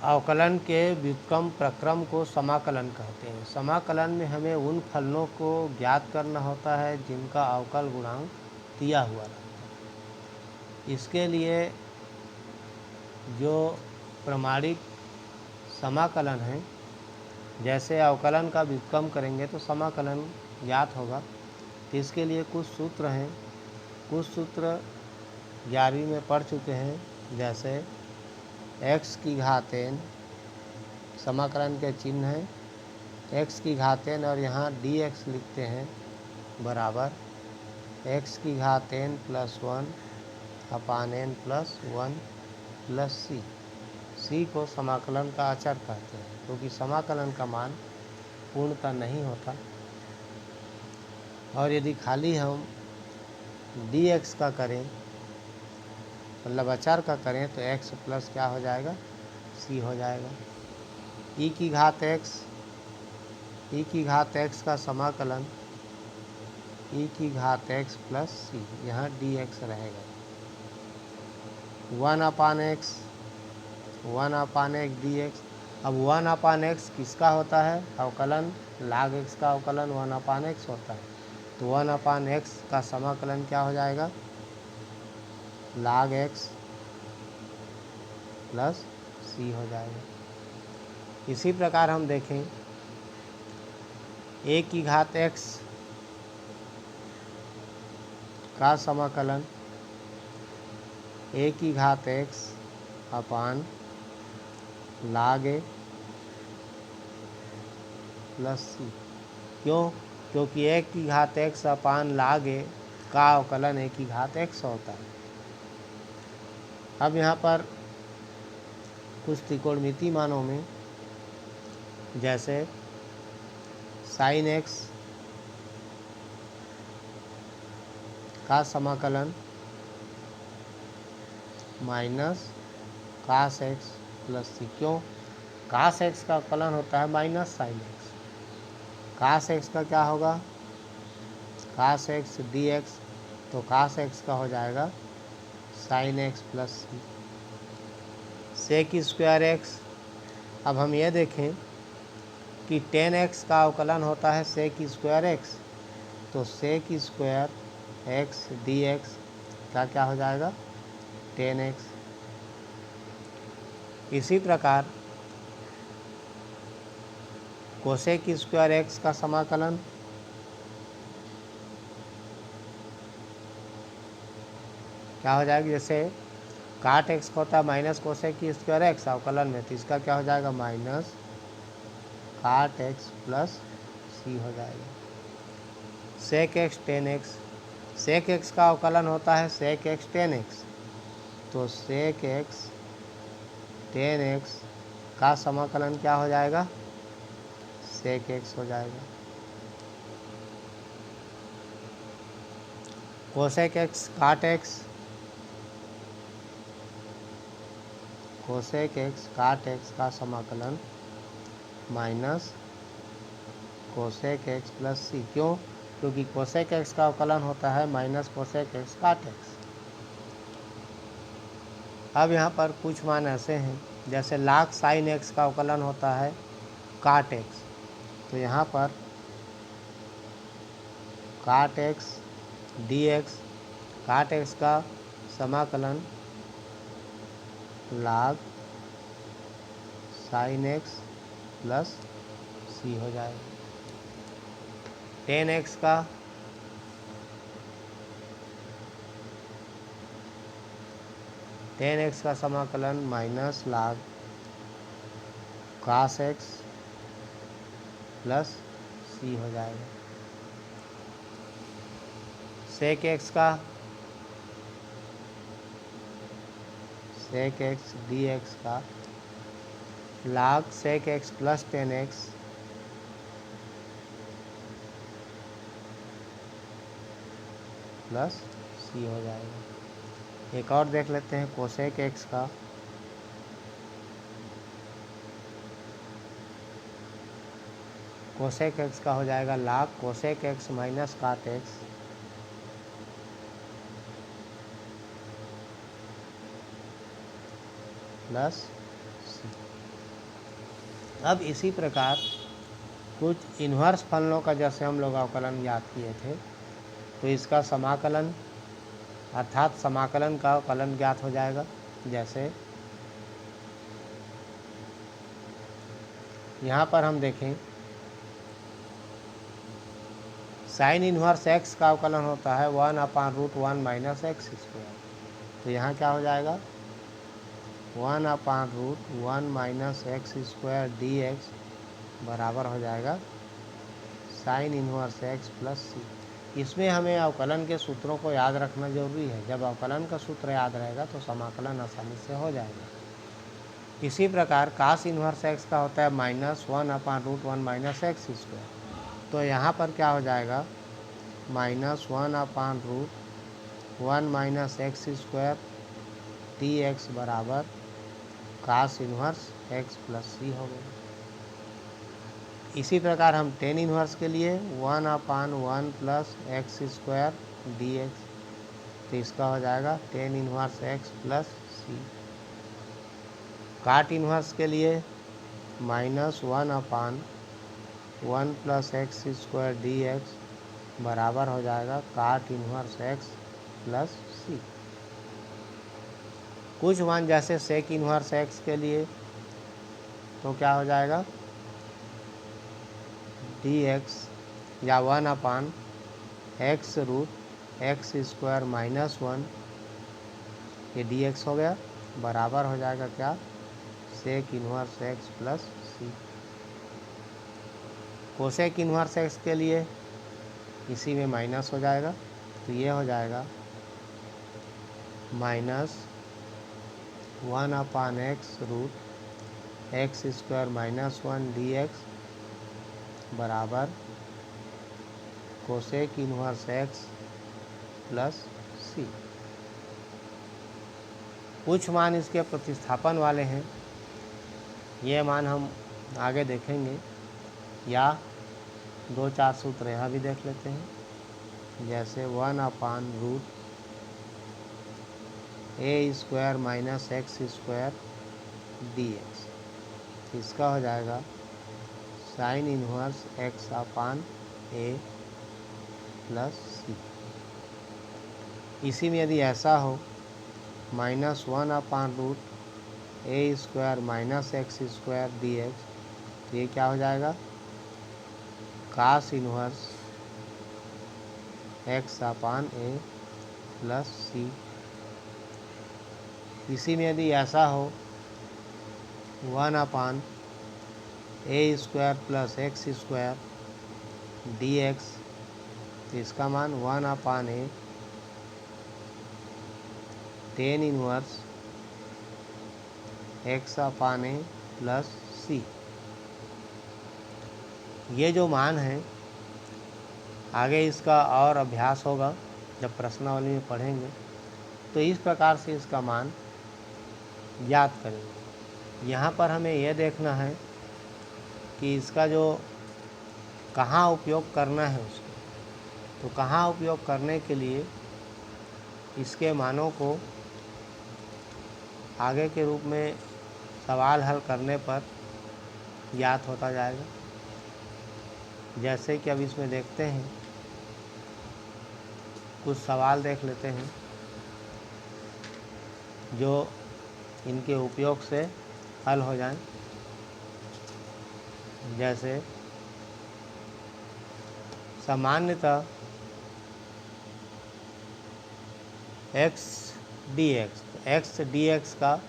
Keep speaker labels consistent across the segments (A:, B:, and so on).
A: अवकलन के व्युत्क्रम प्रक्रम को समाकलन कहते हैं। समाकलन में हमें उन फलनों को ज्ञात करना होता है जिनका अवकल गुणांक दिया हुआ रहता है। इसके लिए जो प्रमाणिक समाकलन है, जैसे अवकलन का व्युत्क्रम करेंगे तो समाकलन ज्ञात होगा। तो इसके लिए कुछ सूत्र हैं, कुछ सूत्र 11वीं में पढ़ चुके हैं। जैसे x की घात n, समाकलन के चिन्ह है x की घात n और यहाँ dx लिखते हैं बराबर x की घात n प्लस 1 अपान n प्लस 1 प्लस c को समाकलन का अचर कहते हैं, क्योंकि समाकलन का मान पूर्णतः नहीं होता। और यदि खाली हम dx का करें, मतलब अचर का करें, तो x प्लस क्या हो जाएगा, c हो जाएगा। e की घात x का समाकलन e की घात x प्लस c, यहाँ dx रहेगा। 1 अपान x dx। अब 1 अपान x किसका होता है, अवकलन log x का अवकलन 1 अपान x होता है। तो 1 अपान x का समाकलन क्या हो जाएगा, log x प्लस c हो जाएगा। इसी प्रकार हम देखें a की घात x का समाकलन a की घात x upon log a plus c। क्यों, क्योंकि a की घात x अपान log a का अवकलन a की घात x होता है। अब यहाँ पर कुछ त्रिकोणमिति मानों में, जैसे sin x का समाकलन minus cos x plus c। क्यों, cos x का अवकलन होता है minus sin x। cos x का क्या होगा, cos x dx, तो cos x का हो जाएगा sin x plus c। sec square x, अब हम ये देखें कि tan x का अवकलन होता है sec स्क्वायर x, तो sec स्क्वायर x dx का क्या हो जाएगा, tan x। इसी प्रकार कोसेक स्क्वायर x का समाकलन क्या हो जाएगा, जैसे काट x होता है माइनस कोसेक की स्क्वायर x अवकलन में, तो इसका क्या हो जाएगा, minus cot x plus c हो जाएगा। सेक x टेन x, सेक x का अवकलन होता है सेक x टेन x, तो सेक x टेन x का समाकलन क्या हो जाएगा, सेक x हो जाएगा। कोसेक x काट x, कोसेक x काट x का समाकलन minus cosec x plus c। क्यों, क्योंकि कोसेक x का अवकलन होता है माइनस कोसेक x काट x। अब यहाँ पर कुछ मान ऐसे हैं, जैसे log साइन x का अवकलन होता है काट x, तो यहाँ पर काट x dx, काट x का समाकलन log sine x plus c हो जाएगा। टेन x का समाकलन minus log cos x plus c हो जाएगा। सेक x dx का log sec x plus tan x plus c हो जाएगा। एक और देख लेते हैं कोसेक x का, कोसेक x का हो जाएगा log cosec x minus cot x plus c। अब इसी प्रकार कुछ इन्वर्स फलनों का जैसे हम लोग अवकलन ज्ञात किए थे, तो इसका समाकलन अर्थात समाकलन का अवकलन ज्ञात हो जाएगा। जैसे यहाँ पर हम देखें साइन इन्वर्स एक्स का अवकलन होता है 1/√1 - x²। तो यहाँ क्या हो जाएगा 1/√1 - x² dx बराबर हो जाएगा साइन इन्वर्स एक्स प्लस सी। इसमें हमें अवकलन के सूत्रों को याद रखना जरूरी है। जब अवकलन का सूत्र याद रहेगा तो समाकलन आसानी से हो जाएगा। इसी प्रकार कास इन्वर्स एक्स का होता है -1/√1 - x²। तो यहाँ पर क्या हो जाएगा -1/√1 - x² dx बराबर कास इन्वर्स एक्स प्लस सी हो गया। इसी प्रकार हम टेन इन्वर्स के लिए 1/1 + x² dx, तो इसका हो जाएगा टेन इन्वर्स एक्स प्लस सी। काट इन्वर्स के लिए -1/1 + x² dx बराबर हो जाएगा काट इन्वर्स एक्स प्लस सी। कुछ मान जैसे सेक इन्वर्स एक्स के लिए तो क्या हो जाएगा dx या 1/x√x² -1 ये dx हो गया बराबर हो जाएगा क्या सेक इन्वर्स एक्स प्लस सी। कोसेक इन्वर्स एक्स के लिए इसी में माइनस हो जाएगा, तो ये हो जाएगा -1/x√x² -1 dx बराबर कोसेक इन्वर्स एक्स प्लस सी। कुछ मान इसके प्रतिस्थापन वाले हैं, ये मान हम आगे देखेंगे, या 2-4 सूत्र यहाँ भी देख लेते हैं। जैसे 1/√a² - x² dx, इसका हो जाएगा साइन इन्वर्स x/a प्लस सी। इसी में यदि ऐसा हो -1/√a² - x² dx, तो ये क्या हो जाएगा कास इन्वर्स x/a प्लस सी। इसी में यदि ऐसा हो 1/a² + x² dx, तो इसका मान 1/a tan inverse x/a plus सी। ये जो मान है आगे इसका और अभ्यास होगा जब प्रश्नावली में पढ़ेंगे, तो इस प्रकार से इसका मान याद करेंगे। यहाँ पर हमें यह देखना है कि इसका जो कहाँ उपयोग करना है उसको, तो कहाँ उपयोग करने के लिए इसके मानों को आगे के रूप में सवाल हल करने पर याद होता जाएगा। जैसे कि अब इसमें देखते हैं, कुछ सवाल देख लेते हैं जो इनके उपयोग से हल हो जाएं। जैसे सामान्यतः x dx का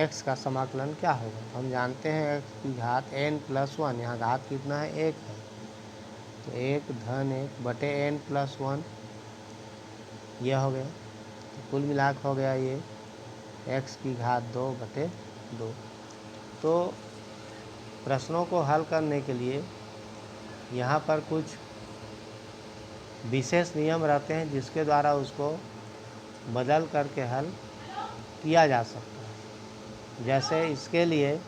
A: x का समाकलन क्या होगा। हम जानते हैं x की घात n+1, यहाँ घात कितना है 1 है, तो 1-1/n+1 यह हो गया, तो कुल मिलाकर हो गया ये x की घात 2/2। तो प्रश्नों को हल करने के लिए यहाँ पर कुछ विशेष नियम रहते हैं जिसके द्वारा उसको बदल करके हल किया जा सकता है। जैसे इसके लिए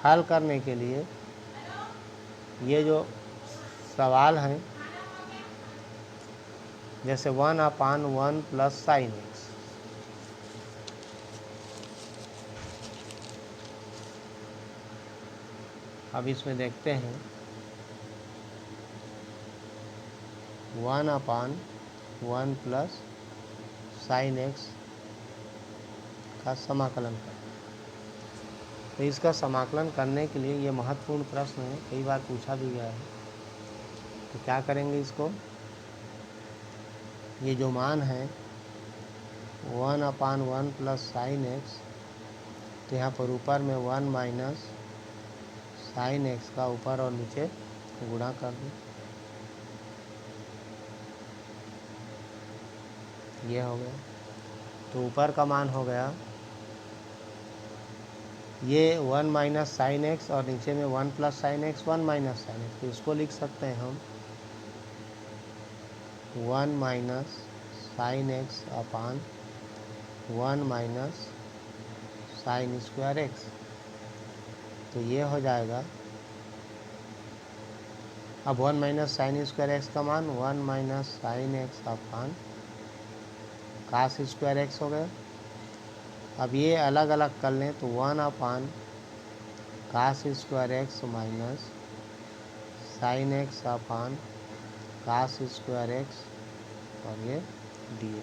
A: हल करने के लिए ये जो सवाल हैं, जैसे 1/1 + sin x, अब इसमें देखते हैं 1/1 प्लस साइन एक्स का समाकलन कर। तो इसका समाकलन करने के लिए ये महत्वपूर्ण प्रश्न है, कई बार पूछा भी गया है। तो क्या करेंगे इसको, ये जो मान है 1/1 प्लस साइन एक्स, तो यहाँ पर ऊपर में 1 माइनस साइन एक्स का ऊपर और नीचे गुणा कर दें। ये हो गया। तो ऊपर का मान हो गया ये 1 माइनस साइन एक्स और नीचे में 1 plus sine x 1 minus sine x. तो इसको लिख सकते हैं हम 1 माइनस साइन एक्स अपान 1 माइनस साइन स्क्वायर एक्स। तो ये हो जाएगा, अब 1 माइनस साइन स्क्वायर एक्स का मान 1 minus sine x upon cos square x हो गया। अब ये अलग अलग कर लें तो 1/, cos square x minus sine x upon cos square x और ये डी।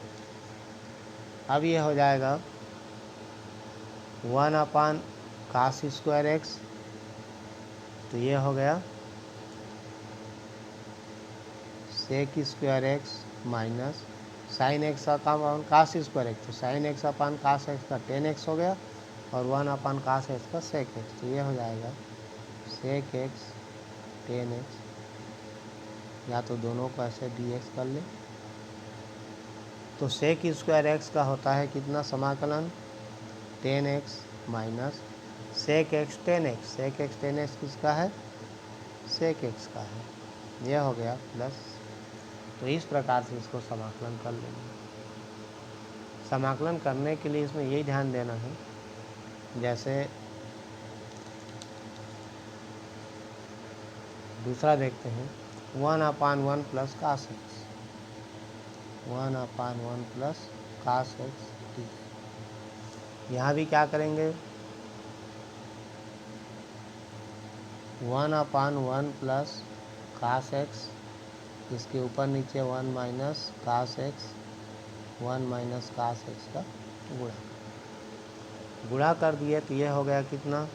A: अब ये हो जाएगा 1/, कास स्क्वायर एक्स, तो ये हो गया sec square x minus sine x upon cos square x. तो sine x upon cos x का टेन एक्स हो गया और 1/, कास एक्स का सेक एक्स। तो ये हो जाएगा सेक एक्स टेन एक्स, या तो दोनों को ऐसे डी एक्स कर ले। तो सेक स्क्वायर एक्स का होता है कितना समाकलन, 10x minus sec x 10x। Sec x 10x किसका है, सेक एक्स का है। यह हो गया प्लस। तो इस प्रकार से इसको समाकलन कर लेंगे। समाकलन करने के लिए इसमें यही ध्यान देना है, जैसे दूसरा देखते हैं 1/1 plus cos x, 1/1 plus cos x. यहाँ भी क्या करेंगे 1/1 प्लस कास एक्स, इसके ऊपर नीचे 1 minus cos x, 1 minus cos x का गुणा कर दिए। तो ये हो गया कितना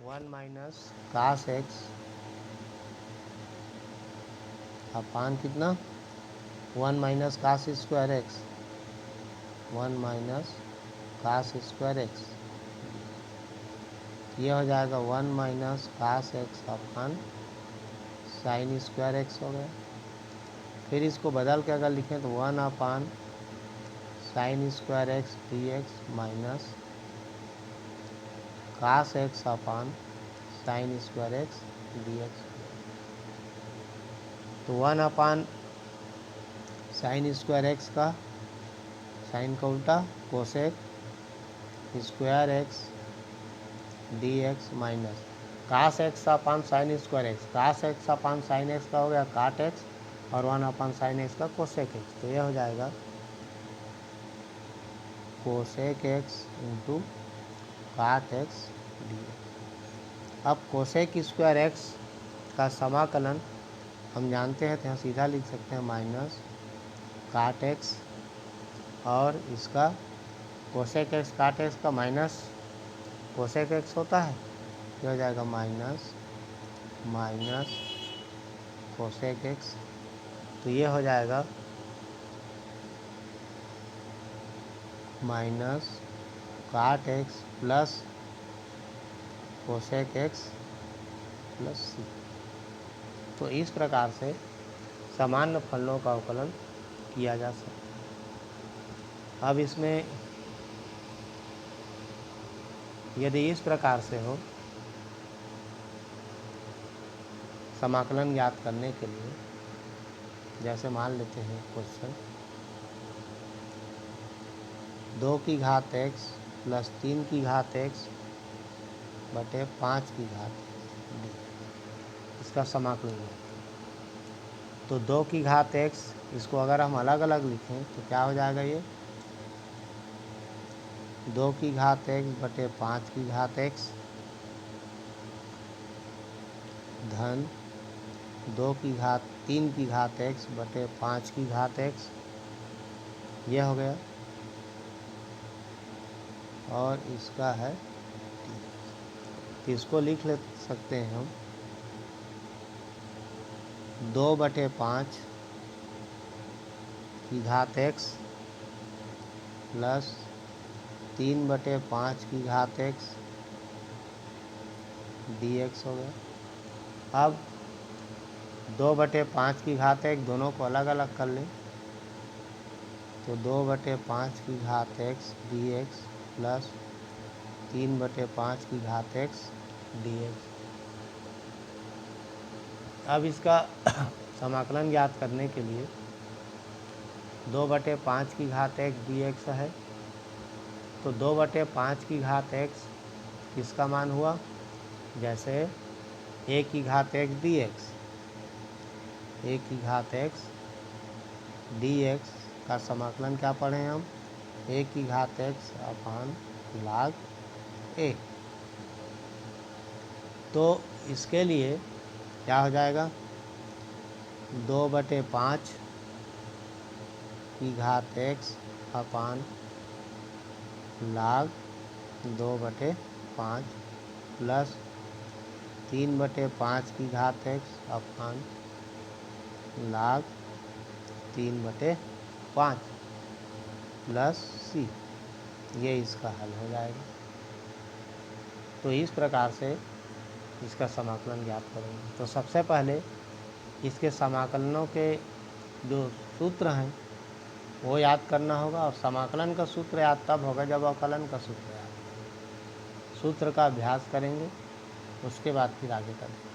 A: 1 माइनस कास एक्स अपान कितना 1 minus cos square x, 1 minus cos square x. ये हो जाएगा 1 माइनस कास एक्स अपान साइन स्क्वायर एक्स हो गया। फिर इसको बदल के अगर लिखें तो 1/, sine square x d x minus cos x अपान sine square x d x. तो 1/, साइन स्क्वायर एक्स का साइन का उल्टा cosec square x d x minus cos x अपान sine square x. Cos x अपान साइन एक्स का हो गया cot x और 1/, sine x का cosec x. तो यह हो जाएगा cosec x into cot x d x. अब कोसेक स्क्वायर एक्स का समाकलन हम जानते हैं, तो यहाँ सीधा लिख सकते हैं माइनस काट एक्स और इसका कोसेक एक्स काट एक्स का माइनस कोसेक एक्स होता है। ये हो जाएगा माइनस कोसेक एक्स। तो ये हो जाएगा minus cot x plus cosec x plus c. तो इस प्रकार से सामान्य फलनों का अवकलन किया जा सकता है। अब इसमें यदि इस प्रकार से हो समाकलन ज्ञात करने के लिए, जैसे मान लेते हैं क्वेश्चन 2 की घात x प्लस 3 की घात x बटे 5 की घात d, इसका समाकलन है। तो 2 की घात x, इसको अगर हम अलग अलग लिखें तो क्या हो जाएगा, ये 2 की घात x बटे 5 की घात x धन 2 की घात 3 की घात x बटे 5 की घात x, ये हो गया। और इसका है तो इसको लिख ले सकते हैं हम 2/5 की घात x प्लस 3/5 की घात x dx हो गया। अब 2/5 की घात x दोनों को अलग अलग कर लें तो 2/5 की घात x dx प्लस 3/5 की घात x dx। अब इसका समाकलन ज्ञात करने के लिए 2/5 की घात x dx है, तो 2/5 की घात x किसका मान हुआ, जैसे a की घात x dx, a की घात x dx का समाकलन क्या पढ़े हम, a की घात x अपान log a। तो इसके लिए क्या हो जाएगा 2/5 की घात x अपान log 2/5 प्लस 3/5 की घात x अपान log 3/5 प्लस c, ये इसका हल हो जाएगा। तो इस प्रकार से इसका समाकलन ज्ञात करेंगे। तो सबसे पहले इसके समाकलनों के जो सूत्र हैं वो याद करना होगा, और समाकलन का सूत्र याद तब होगा जब अवकलन का सूत्र याद होगा। सूत्र का अभ्यास करेंगे, उसके बाद फिर आगे करेंगे।